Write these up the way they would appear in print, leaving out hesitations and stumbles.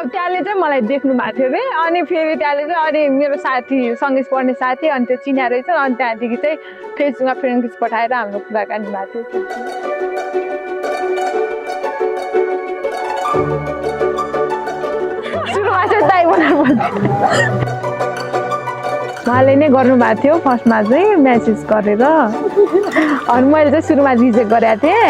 अब त्यहाँले चाहिँ मलाई देख्नु भएको थियो रे अनि फेरि त्यहाँले चाहिँ अनि मेरो साथी सँगै पढ्ने साथी अनि त्यो चिना रहेछ अनि त्यहाँदेखि चाहिँ फेसबुकमा फ्रेन्ड रिक्वेस्ट पठाएर हाम्रो कुराकानी भएको थियो सुरुमा चाहिँ दाइ बनाएर उहाँले नै गर्नुभएको थियो फर्स्टमा चाहिँ मेसेज गरेर अनि मैले चाहिँ सुरुमा रिजेक्ट गरेको थिएँ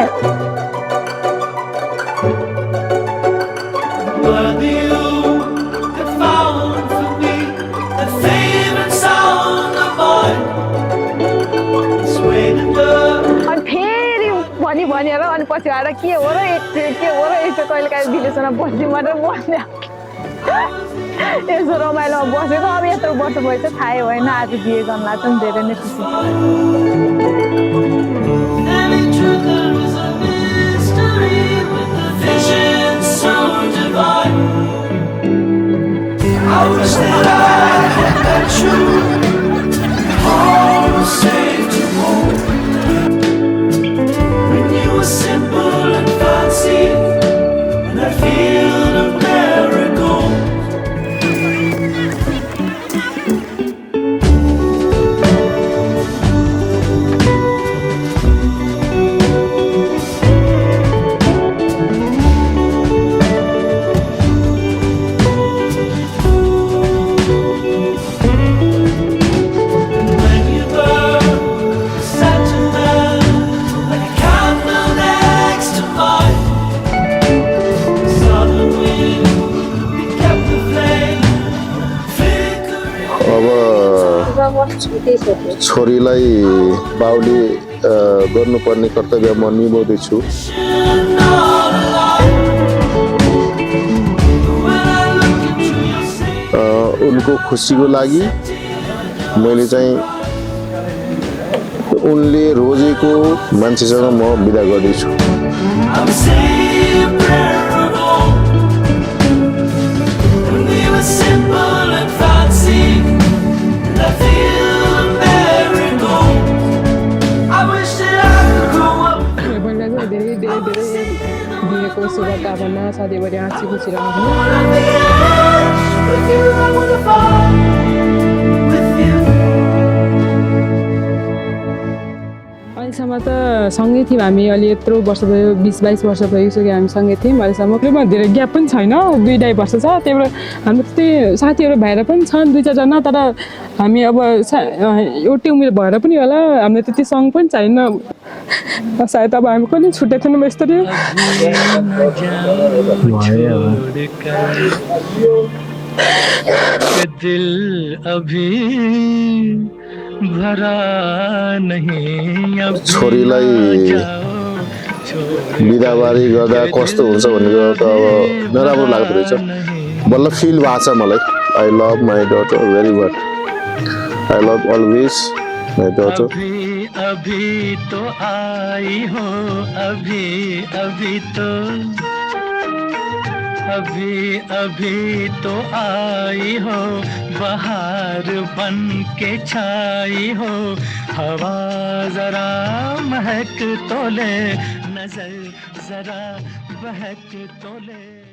भनेर अनि पछि आएर के हो र यस्तो कहिले काहीँ दिदीसँग बस्ने भनेर बस्ने यसो रमाइलोमा बसेको अब यत्रो वर्ष भएछ थाहै भएन आज बिहे गर्न लाग्छ नि धेरै नै खुसी छोरीलाई बाउले गर्नुपर्ने कर्तव्य म निभाउँदैछु उनको खुसीको लागि मैले चाहिँ उनले रोजेको मान्छेसँग म बिदा गर्दैछु दिएको शुभकामना सधैँभरि हाँसी खुसी रहनु अहिलेसम्म त सँगै थियौँ हामी अलि यत्रो वर्ष भयो 20-22 वर्ष भइसक्यो हामी सँगै थियौँ अहिलेसम्म धेरै ग्याप पनि छैन 2-2.5 वर्ष छ त्यही भएर हाम्रो त्यही साथीहरू भएर पनि छन् 2-4 जना तर हामी अब एउटै उमेर भएर पनि होला हामीले त्यति सँग पनि छैन सायद अब हामी पनि छुट्टै थिएनौँ यस्तरी दिल अभी भरा नहीं अब छोरीलाई बिदाबारी गर्दा कस्तो हुन्छ भन्ने त अब नराम्रो लाग्दो रहेछ बल्ल फिल भएको छ मलाई I love my daughter very much I love always my daughter अभी तो आई हो अभी तो आई हो बहार बन के छाई हो हवा जरा महक तो ले नजर जरा बहक तो ले